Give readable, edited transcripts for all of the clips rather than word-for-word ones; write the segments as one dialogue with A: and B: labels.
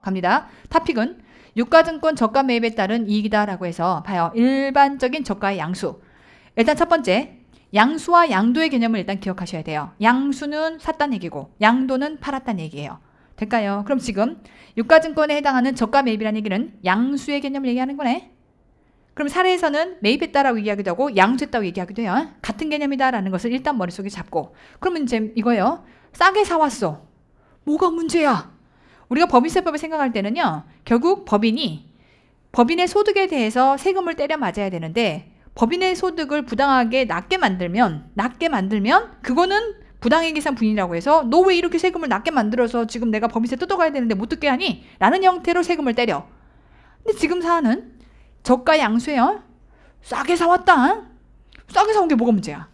A: 갑니다. 타픽은 유가증권 저가 매입에 따른 이익이다라고 해서 봐요. 일반적인 저가의 양수. 일단 첫 번째, 양수와 양도의 개념을 일단 기억하셔야 돼요. 양수는 샀다는 얘기고 양도는 팔았다는 얘기예요. 될까요? 그럼 지금 유가증권에 해당하는 저가 매입이라는 얘기는 양수의 개념을 얘기하는 거네. 그럼 사례에서는 매입했다라고 얘기하기도 하고 양수했다고 얘기하기도 해요. 같은 개념이다라는 것을 일단 머릿속에 잡고, 그러면 이제 이거예요. 싸게 사왔어. 뭐가 문제야? 우리가 법인세법을 생각할 때는요, 결국 법인의 소득에 대해서 세금을 때려 맞아야 되는데, 법인의 소득을 부당하게 낮게 만들면 그거는 부당의 계산 부인이라고 해서 너 왜 이렇게 세금을 낮게 만들어서 지금 내가 법인세 뜯어가야 되는데 못 뜯게 하니? 라는 형태로 세금을 때려. 근데 지금 사안은 저가 양수예요. 싸게 사왔다. 싸게 사온 게 뭐가 문제야?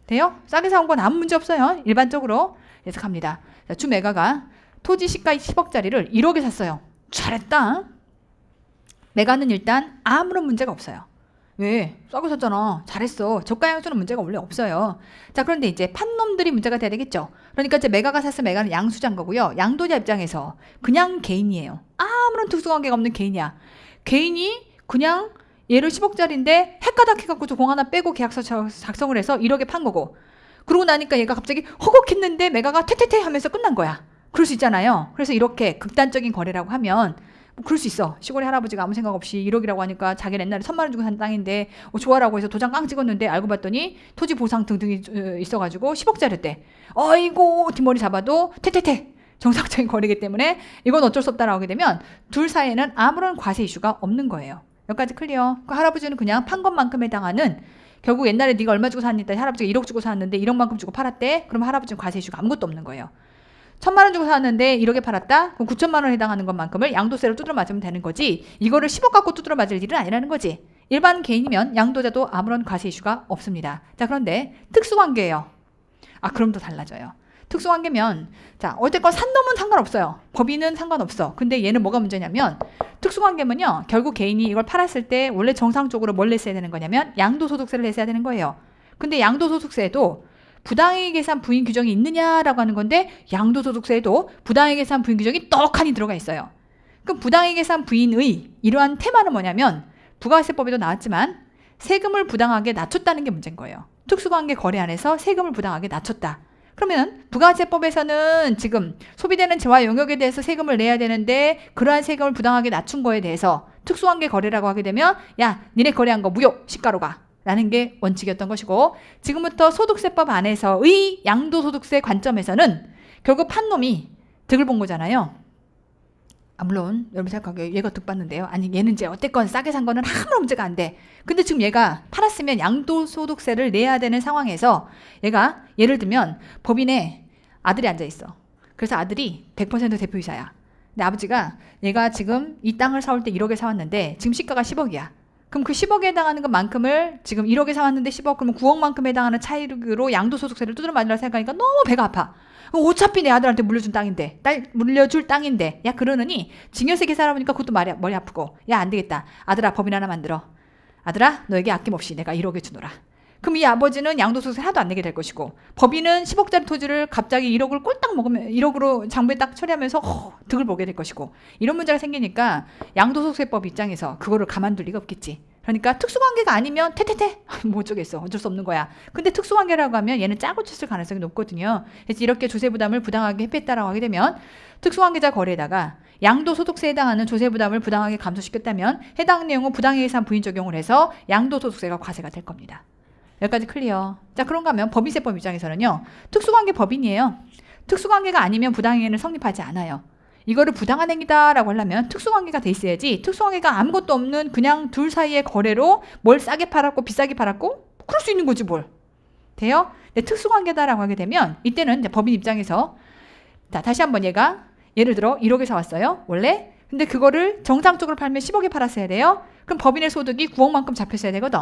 A: 돼요? 싸게 사온 건 아무 문제 없어요. 일반적으로. 그래서 갑니다. 자, 주 매가가 토지 시가 10억짜리를 1억에 샀어요. 잘했다. 매가는 일단 아무런 문제가 없어요. 왜? 싸게 샀잖아. 잘했어. 저가 양수는 문제가 원래 없어요. 자, 그런데 이제 판놈들이 문제가 돼야 되겠죠. 그러니까 이제 매가가 샀으면 매가는 양수자인 거고요. 양도자 입장에서 그냥 개인이에요. 아무런 특수관계가 없는 개인이야. 개인이 그냥 얘를 10억짜리인데 헷가닥 해갖고 공 하나 빼고 계약서 작성을 해서 1억에 판 거고, 그러고 나니까 얘가 갑자기 허걱했는데 매가가 퇴퇴퇴 하면서 끝난 거야. 그럴 수 있잖아요. 그래서 이렇게 극단적인 거래라고 하면 뭐 그럴 수 있어. 시골의 할아버지가 아무 생각 없이 1억이라고 하니까 자기는 옛날에 1000만 원 주고 산 땅인데 좋아라고 해서 도장 깡 찍었는데 알고 봤더니 토지 보상 등등이 있어가지고 10억짜리였대. 어이고 뒷머리 잡아도 퇴퇴퇴 정상적인 거래이기 때문에 이건 어쩔 수 없다라고 하게 되면 둘 사이에는 아무런 과세 이슈가 없는 거예요. 여기까지 클리어. 그 할아버지는 그냥 판 것만큼 해당하는, 결국 옛날에 네가 얼마 주고 샀는데 할아버지가 1억 주고 샀는데 1억만큼 주고 팔았대. 그럼 할아버지는 과세 이슈가 아무것도 없는 거예요. 1000만 원 주고 샀는데 1억에 팔았다? 그럼 9천만 원 해당하는 것만큼을 양도세로 두드려 맞으면 되는 거지, 이거를 10억 갖고 두드려 맞을 일은 아니라는 거지. 일반 개인이면 양도자도 아무런 과세 이슈가 없습니다. 자, 그런데 특수관계예요. 아, 그럼 또 달라져요. 특수관계면, 자, 어쨌건 산 놈은 상관없어요. 법인은 상관없어. 근데 얘는 뭐가 문제냐면, 특수관계면요, 결국 개인이 이걸 팔았을 때 원래 정상적으로 뭘 냈어야 되는 거냐면 양도소득세를 냈어야 되는 거예요. 근데 양도소득세도 부당의 계산 부인 규정이 있느냐라고 하는 건데, 양도소득세에도 부당의 계산 부인 규정이 떡하니 들어가 있어요. 그럼 부당의 계산 부인의 이러한 테마는 뭐냐면, 부가세법에도 나왔지만 세금을 부당하게 낮췄다는 게 문제인 거예요. 특수관계 거래 안에서 세금을 부당하게 낮췄다. 그러면 부가세법에서는 지금 소비되는 재화 영역에 대해서 세금을 내야 되는데, 그러한 세금을 부당하게 낮춘 거에 대해서 특수관계 거래라고 하게 되면, 야, 니네 거래한 거 무효, 시가로 가 라는 게 원칙이었던 것이고, 지금부터 소득세법 안에서의 양도소득세 관점에서는 결국 판놈이 득을 본 거잖아요. 아, 물론 여러분 생각하기에 얘가 득 봤는데요, 아니 얘는 이제 어쨌건 싸게 산 거는 아무런 문제가 안 돼. 근데 지금 얘가 팔았으면 양도소득세를 내야 되는 상황에서, 얘가 예를 들면 법인에 아들이 앉아있어. 그래서 아들이 100% 대표이사야. 근데 아버지가 얘가 지금 이 땅을 사올 때 1억에 사왔는데 지금 시가가 10억이야. 그럼 그 10억에 해당하는 것만큼을 지금 1억에 사왔는데 10억, 그러면 9억만큼 해당하는 차익으로 양도소득세를 두드려 맞으라 생각하니까 너무 배가 아파. 어차피 내 아들한테 물려줄 땅인데, 야, 그러느니 증여세 계산하다 보니까 그것도 머리 아프고, 야, 안 되겠다. 아들아, 법인 하나 만들어. 아들아, 너에게 아낌없이 내가 1억에 주노라. 그럼 이 아버지는 양도소득세 하나도 안 내게 될 것이고, 법인은 10억짜리 토지를 갑자기 1억을 꼴딱 먹으면 1억으로 장부에 딱 처리하면서 득을 보게 될 것이고, 이런 문제가 생기니까 양도소득세법 입장에서 그거를 가만둘 리가 없겠지. 그러니까 특수관계가 아니면 퇴퇴퇴 뭐 어쩌겠어, 어쩔 수 없는 거야. 근데 특수관계라고 하면 얘는 짜고 쳤을 가능성이 높거든요. 그래서 이렇게 조세부담을 부당하게 회피했다라고 하게 되면, 특수관계자 거래에다가 양도소득세에 해당하는 조세부담을 부당하게 감소시켰다면 해당 내용은 부당의 계산 부인 적용을 해서 양도소득세가 과세가 될 겁니다. 여기까지 클리어. 자, 그런가 하면 법인세법 입장에서는요, 특수관계 법인이에요. 특수관계가 아니면 부당행위는 성립하지 않아요. 이거를 부당한 행위다라고 하려면 특수관계가 돼 있어야지, 특수관계가 아무것도 없는 그냥 둘 사이의 거래로 뭘 싸게 팔았고 비싸게 팔았고 그럴 수 있는 거지 뭘. 돼요? 근데 특수관계다라고 하게 되면 이때는 이제 법인 입장에서, 자, 다시 한번 얘가 예를 들어 1억에 사왔어요 원래. 근데 그거를 정상적으로 팔면 10억에 팔았어야 돼요. 그럼 법인의 소득이 9억만큼 잡혔어야 되거든.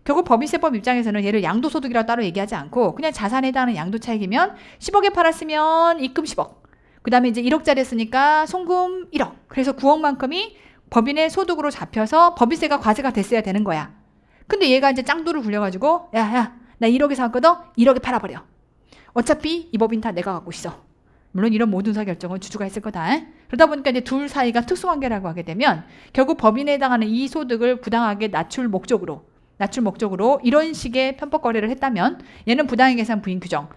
A: 결국 법인세법 입장에서는 얘를 양도소득이라고 따로 얘기하지 않고 그냥 자산에 해당하는 양도차익이면 10억에 팔았으면 입금 10억, 그 다음에 이제 1억짜리 했으니까 송금 1억. 그래서 9억만큼이 법인의 소득으로 잡혀서 법인세가 과세가 됐어야 되는 거야. 근데 얘가 이제 짱돌을 굴려가지고, 야, 나 1억에 사왔거든? 1억에 팔아버려. 어차피 이 법인 다 내가 갖고 있어. 물론 이런 모든 의사결정은 주주가 했을 거다. 그러다 보니까 이제 둘 사이가 특수관계라고 하게 되면 결국 법인에 해당하는 이 소득을 부당하게 낮출 목적으로 이런 식의 편법 거래를 했다면 얘는 부당의 계산 부인 규정,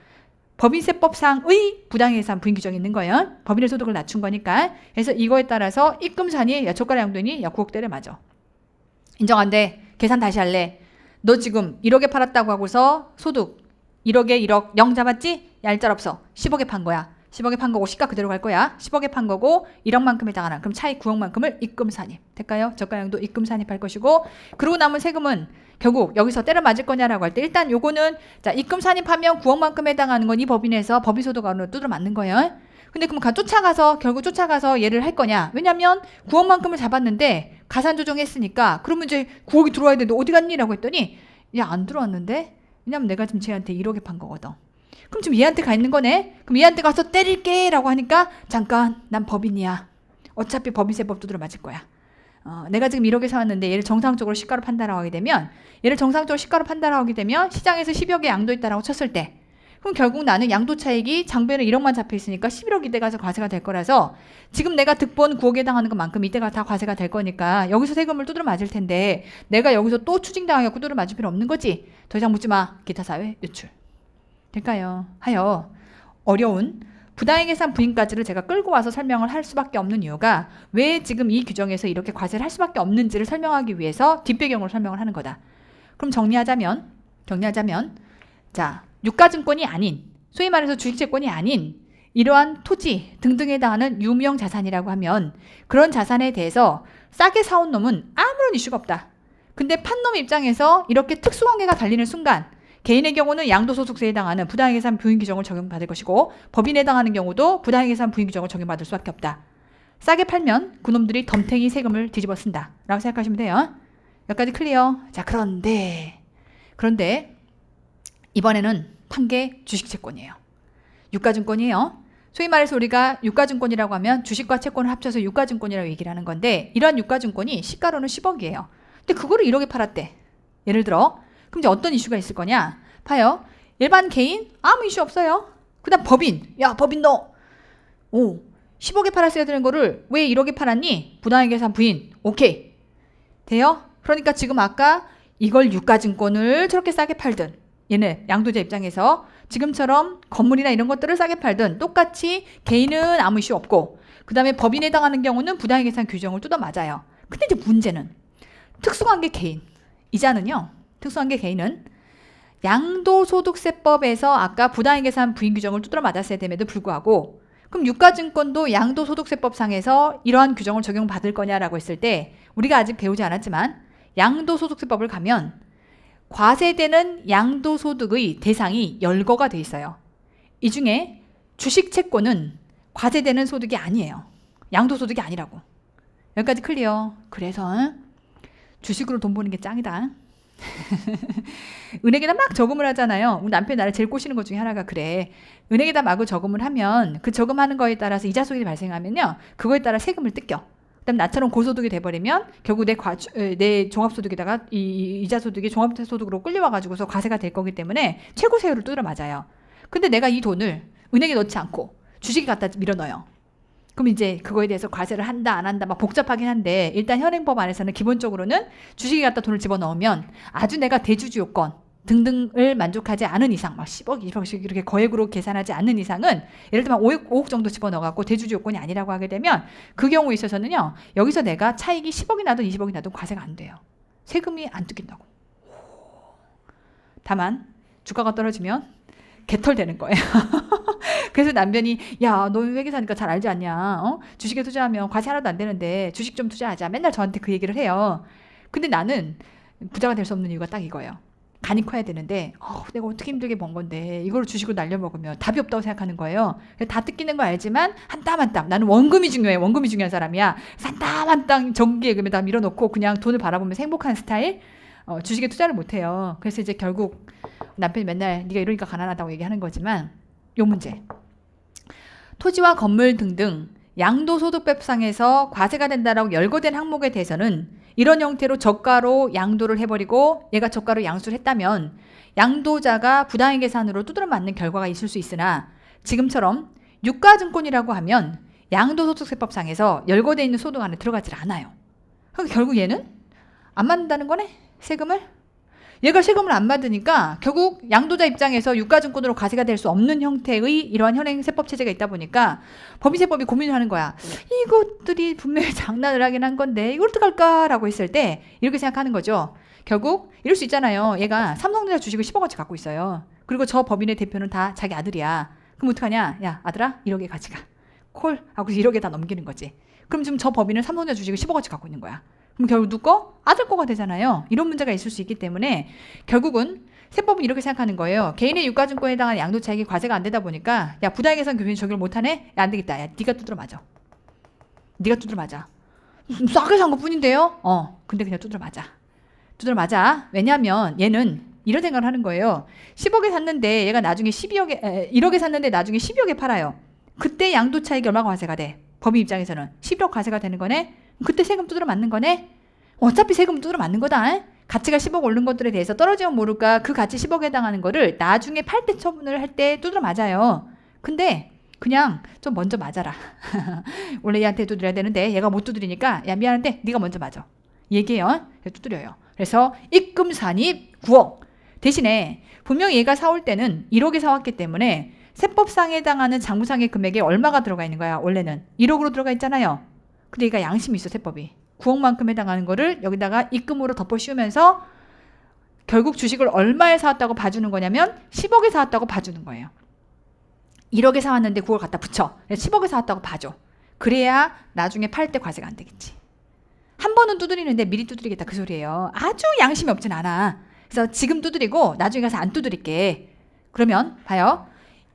A: 법인세법상의 부당의 계산 부인 규정이 있는 거예요. 법인의 소득을 낮춘 거니까. 그래서 이거에 따라서 입금산이 야 저가랑 양도인이 야 9억 때려 맞아. 인정 안 돼. 계산 다시 할래. 너 지금 1억에 팔았다고 하고서 소득 1억에 1억 0 잡았지? 얄짤없어. 10억에 판 거야. 10억에 판 거고 시가 그대로 갈 거야. 10억에 판 거고 1억만큼에 해당하는 그럼 차익 9억만큼을 입금산입. 될까요? 저가량도 입금산입할 것이고 그러고 남은 세금은 결국 여기서 때려 맞을 거냐라고 할 때 일단 요거는 자 입금산입하면 9억만큼에 해당하는 건 이 법인에서 법인소득 안으로 두드려 맞는 거예요. 근데 그럼 결국 쫓아가서 얘를 할 거냐? 왜냐면 9억만큼을 잡았는데 가산 조정했으니까 그러면 이제 9억이 들어와야 되는데 어디 갔니? 라고 했더니 야 안 들어왔는데? 왜냐면 내가 지금 쟤한테 1억에 판 거거든. 그럼 지금 얘한테 가 있는 거네? 그럼 얘한테 가서 때릴게 라고 하니까 잠깐 난 법인이야. 어차피 법인세법 두드려 맞을 거야. 내가 지금 1억에 사왔는데 얘를 정상적으로 시가로 판단하고 하게 되면 시장에서 10억에 양도했다라고 쳤을 때 그럼 결국 나는 양도 차익이 장부에는 1억만 잡혀 있으니까 11억 이때 가서 과세가 될 거라서 지금 내가 득본 9억에 해당하는 것만큼 이때가 다 과세가 될 거니까 여기서 세금을 두드려 맞을 텐데 내가 여기서 또 추징당하고 두드려 맞을 필요 없는 거지. 더 이상 묻지 마. 기타 사회 유출. 될까요? 하여 어려운 부당의 계산 부인까지를 제가 끌고 와서 설명을 할 수밖에 없는 이유가 왜 지금 이 규정에서 이렇게 과세를 할 수밖에 없는지를 설명하기 위해서 뒷배경으로 설명을 하는 거다. 그럼 정리하자면 자 유가증권이 아닌 소위 말해서 주식채권이 아닌 이러한 토지 등등에 해당하는 유무형 자산이라고 하면 그런 자산에 대해서 싸게 사온 놈은 아무런 이슈가 없다. 근데 판 놈 입장에서 이렇게 특수관계가 달리는 순간 개인의 경우는 양도소득세에 해당하는 부당의 계산 부인 규정을 적용받을 것이고 법인에 해당하는 경우도 부당의 계산 부인 규정을 적용받을 수밖에 없다. 싸게 팔면 그놈들이 덤탱이 세금을 뒤집어 쓴다 라고 생각하시면 돼요. 여기까지 클리어. 자 그런데 이번에는 판 게 주식채권이에요. 유가증권이에요. 소위 말해서 우리가 유가증권이라고 하면 주식과 채권을 합쳐서 유가증권이라고 얘기를 하는 건데 이러한 유가증권이 시가로는 10억이에요. 근데 그거를 1억에 팔았대. 예를 들어 그럼 이제 어떤 이슈가 있을 거냐? 봐요. 일반 개인 아무 이슈 없어요. 그다음 법인. 야 법인 너 10억에 팔았어야 되는 거를 왜 1억에 팔았니? 부당의 계산 부인. 오케이. 돼요? 그러니까 지금 아까 이걸 유가증권을 저렇게 싸게 팔든 얘는 양도자 입장에서 지금처럼 건물이나 이런 것들을 싸게 팔든 똑같이 개인은 아무 이슈 없고 그 다음에 법인에 해당하는 경우는 부당의 계산 규정을 뜯어 맞아요. 근데 이제 문제는 특수관계 개인. 이자는요. 특수관계 개인은 양도소득세법에서 아까 부당의 계산 부인 규정을 두드려 맞았어야 됨에도 불구하고 그럼 유가증권도 양도소득세법상에서 이러한 규정을 적용받을 거냐라고 했을 때 우리가 아직 배우지 않았지만 양도소득세법을 가면 과세되는 양도소득의 대상이 열거가 돼 있어요. 이 중에 주식채권은 과세되는 소득이 아니에요. 양도소득이 아니라고. 여기까지 클리어. 그래서 주식으로 돈 버는 게 짱이다. 은행에다 막 저금을 하잖아요. 우리 남편이 나를 제일 꼬시는 것 중에 하나가 그래. 은행에다 마구 저금을 하면 그 저금하는 거에 따라서 이자 소득이 발생하면요. 그거에 따라 세금을 뜯겨. 그다음 나처럼 고소득이 돼버리면 결국 내 종합소득에다가 이 이자 소득이 종합소득으로 끌려와가지고서 과세가 될 거기 때문에 최고 세율을 뜯어 맞아요. 근데 내가 이 돈을 은행에 넣지 않고 주식에 갖다 밀어 넣어요. 그럼 이제 그거에 대해서 과세를 한다 안 한다 막 복잡하긴 한데 일단 현행법 안에서는 기본적으로는 주식에 갖다 돈을 집어넣으면 아주 내가 대주주 요건 등등을 만족하지 않은 이상 막 10억, 20억씩 이렇게 거액으로 계산하지 않는 이상은 예를 들면 5억 정도 집어넣어갖고 대주주 요건이 아니라고 하게 되면 그 경우에 있어서는요. 여기서 내가 차익이 10억이 나든 20억이 나든 과세가 안 돼요. 세금이 안 뜯긴다고. 다만 주가가 떨어지면 개털되는 거예요. 그래서 남편이 야, 너 회계사니까 잘 알지 않냐? 주식에 투자하면 과세 하나도 안 되는데 주식 좀 투자하자. 맨날 저한테 그 얘기를 해요. 근데 나는 부자가 될 수 없는 이유가 딱 이거예요. 간이 커야 되는데 내가 어떻게 힘들게 번 건데 이걸 주식으로 날려먹으면 답이 없다고 생각하는 거예요. 다 뜯기는 거 알지만 한 땀 한 땀. 나는 원금이 중요해. 원금이 중요한 사람이야. 한 땀 한 땀 정기예금에다 밀어놓고 그냥 돈을 바라보면서 행복한 스타일. 주식에 투자를 못해요. 그래서 이제 결국 남편이 맨날 네가 이러니까 가난하다고 얘기하는 거지만 요 문제. 토지와 건물 등등 양도소득법상에서 과세가 된다라고 열거된 항목에 대해서는 이런 형태로 저가로 양도를 해버리고 얘가 저가로 양수를 했다면 양도자가 부당의 계산으로 두드려 맞는 결과가 있을 수 있으나 지금처럼 유가증권이라고 하면 양도소득세법상에서 열거되어 있는 소득 안에 들어가질 않아요. 그러니까 결국 얘는 안 받는다는 거네? 세금을? 얘가 세금을 안 받으니까 결국 양도자 입장에서 유가증권으로 과세가 될 수 없는 형태의 이러한 현행 세법 체제가 있다 보니까 법인세법이 고민을 하는 거야. 이것들이 분명히 장난을 하긴 한 건데 이걸 어떡할까라고 했을 때 이렇게 생각하는 거죠. 결국 이럴 수 있잖아요. 얘가 삼성전자 주식을 10억어치 갖고 있어요. 그리고 저 법인의 대표는 다 자기 아들이야. 그럼 어떡하냐? 야 아들아 1억에 가져가. 콜 하고 1억에 다 넘기는 거지. 그럼 지금 저 법인은 삼성전자 주식을 10억어치 갖고 있는 거야. 그럼 결국 누구 거? 아들 거가 되잖아요. 이런 문제가 있을 수 있기 때문에 결국은 세법은 이렇게 생각하는 거예요. 개인의 유가증권에 해당하는 양도차익이 과세가 안 되다 보니까 야 부당해상 교빈 적용을 못하네? 야, 안 되겠다. 야 네가 두드려 맞아. 네가 두드려 맞아. 싸게 산 것뿐인데요? 근데 그냥 두드려 맞아. 두드려 맞아. 왜냐하면 얘는 이런 생각을 하는 거예요. 10억에 샀는데 얘가 나중에 1억에 샀는데 나중에 12억에 팔아요. 그때 양도차익이 얼마가 과세가 돼? 법인 입장에서는 11억 과세가 되는 거네? 그때 세금 두드려 맞는 거네? 어차피 세금 두드려 맞는 거다. 가치가 10억 오른 것들에 대해서 떨어지면 모를까 그 가치 10억에 해당하는 거를 나중에 팔 때 처분을 할 때 두드려 맞아요. 근데 그냥 좀 먼저 맞아라. 원래 얘한테 두드려야 되는데 얘가 못 두드리니까 야 미안한데 네가 먼저 맞아. 얘기해요. 두드려요. 그래서 입금 산입 9억. 대신에 분명히 얘가 사올 때는 1억에 사왔기 때문에 세법상에 해당하는 장부상의 금액에 얼마가 들어가 있는 거야. 원래는 1억으로 들어가 있잖아요. 근데 얘가 양심이 있어. 세법이. 9억만큼 해당하는 거를 여기다가 입금으로 덮어 씌우면서 결국 주식을 얼마에 사왔다고 봐주는 거냐면 10억에 사왔다고 봐주는 거예요. 1억에 사왔는데 9억 갖다 붙여. 10억에 사왔다고 봐줘. 그래야 나중에 팔 때 과세가 안 되겠지. 한 번은 두드리는데 미리 두드리겠다 그 소리예요. 아주 양심이 없진 않아. 그래서 지금 두드리고 나중에 가서 안 두드릴게. 그러면 봐요.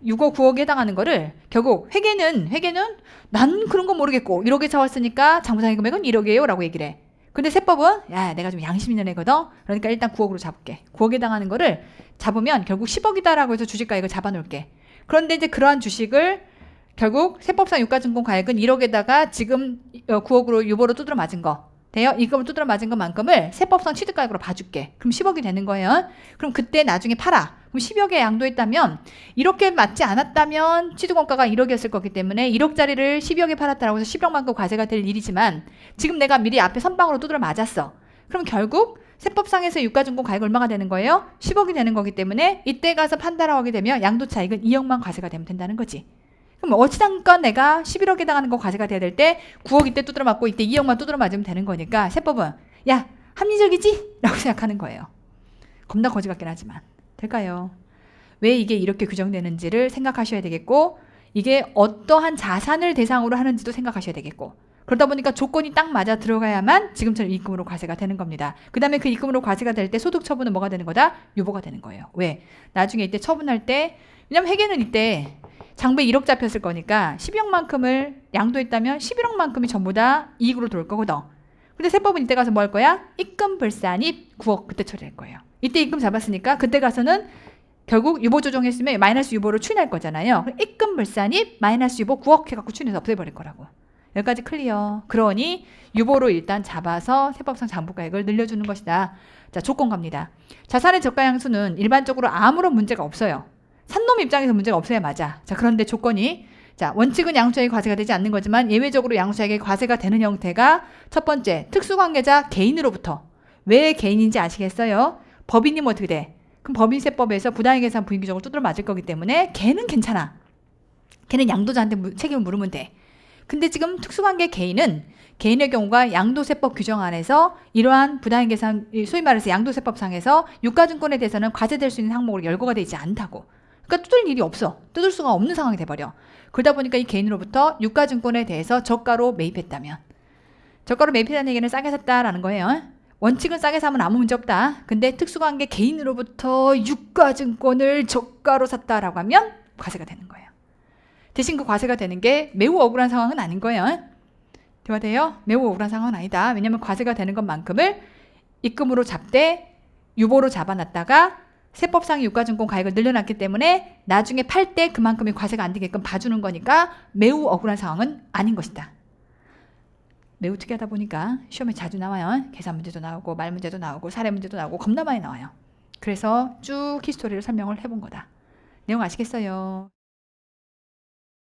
A: 6억 9억에 해당하는 거를 결국 회계는 난 그런 거 모르겠고 1억에 사왔으니까 장부상의 금액은 1억이에요 라고 얘기를 해. 근데 세법은 야 내가 좀 양심 있는 애거든. 그러니까 일단 9억으로 잡을게. 9억에 해당하는 거를 잡으면 결국 10억이다 라고 해서 주식가액을 잡아놓을게. 그런데 이제 그러한 주식을 결국 세법상 유가증권 가액은 1억에다가 지금 9억으로 유보로 두드려 맞은 거 돼요? 이금을 두드려 맞은 것만큼을 세법상 취득가액으로 봐줄게. 그럼 10억이 되는 거예요. 그럼 그때 나중에 팔아. 그럼 10억에 양도했다면 이렇게 맞지 않았다면 취득원가가 1억이었을 거기 때문에 1억짜리를 12억에 팔았다라고 해서 10억만큼 과세가 될 일이지만 지금 내가 미리 앞에 선방으로 두드려 맞았어. 그럼 결국 세법상에서 유가증권 가액 얼마가 되는 거예요? 10억이 되는 거기 때문에 이때 가서 판다라고 하게 되면 양도차익은 2억만 과세가 되면 된다는 거지. 그럼 어찌담건 내가 11억에 해당하는 거 과세가 돼야 될 때 9억 이때 두드려 맞고 이때 2억만 두드려 맞으면 되는 거니까 세법은 야 합리적이지? 라고 생각하는 거예요. 겁나 거지 같긴 하지만 될까요? 왜 이게 이렇게 규정되는지를 생각하셔야 되겠고 이게 어떠한 자산을 대상으로 하는지도 생각하셔야 되겠고 그러다 보니까 조건이 딱 맞아 들어가야만 지금처럼 입금으로 과세가 되는 겁니다. 그 다음에 그 입금으로 과세가 될 때 소득 처분은 뭐가 되는 거다? 유보가 되는 거예요. 왜? 나중에 이때 처분할 때 왜냐면 회계는 이때 장부에 1억 잡혔을 거니까 12억만큼을 양도했다면 11억만큼이 전부 다 이익으로 들어올 거거든. 근데 세법은 이때 가서 뭐 할 거야? 입금 불산입 9억 그때 처리할 거예요. 이때 입금 잡았으니까 그때 가서는 결국 유보 조정했으면 마이너스 유보로 추인할 거잖아요. 입금 불산입 마이너스 유보 9억 해갖고 추인해서 없애버릴 거라고. 여기까지 클리어. 그러니 유보로 일단 잡아서 세법상 장부가액을 늘려주는 것이다. 자, 조건 갑니다. 자산의 저가양수는 일반적으로 아무런 문제가 없어요. 산놈 입장에서 문제가 없어야 맞아. 자, 그런데 조건이 자, 원칙은 양수차익이 과세가 되지 않는 거지만 예외적으로 양수차익이 과세가 되는 형태가 첫 번째, 특수관계자 개인으로부터. 왜 개인인지 아시겠어요? 법인이면 어떻게 돼? 그럼 법인세법에서 부당계산 부인규정을 두드려 맞을 거기 때문에 걔는 괜찮아. 걔는 양도자한테 책임을 물으면 돼. 근데 지금 특수관계 개인은 개인의 경우가 양도세법 규정 안에서 이러한 부당계산 소위 말해서 양도세법상에서 유가증권에 대해서는 과세될 수 있는 항목으로 열거가 되지 않다고. 그러니까 뜯을 일이 없어. 뜯을 수가 없는 상황이 돼버려. 그러다 보니까 이 개인으로부터 유가증권에 대해서 저가로 매입했다면 저가로 매입했다는 얘기는 싸게 샀다라는 거예요. 원칙은 싸게 사면 아무 문제 없다. 근데 특수관계 개인으로부터 유가증권을 저가로 샀다라고 하면 과세가 되는 거예요. 대신 그 과세가 되는 게 매우 억울한 상황은 아닌 거예요. 대화돼요? 매우 억울한 상황은 아니다. 왜냐하면 과세가 되는 것만큼을 입금으로 잡되 유보로 잡아놨다가 세법상 유가증권 가액을 늘려놨기 때문에 나중에 팔 때 그만큼이 과세가 안 되게끔 봐주는 거니까 매우 억울한 상황은 아닌 것이다. 매우 특이하다 보니까 시험에 자주 나와요. 계산 문제도 나오고 말 문제도 나오고 사례 문제도 나오고 겁나 많이 나와요. 그래서 쭉 히스토리를 설명을 해본 거다. 내용 아시겠어요?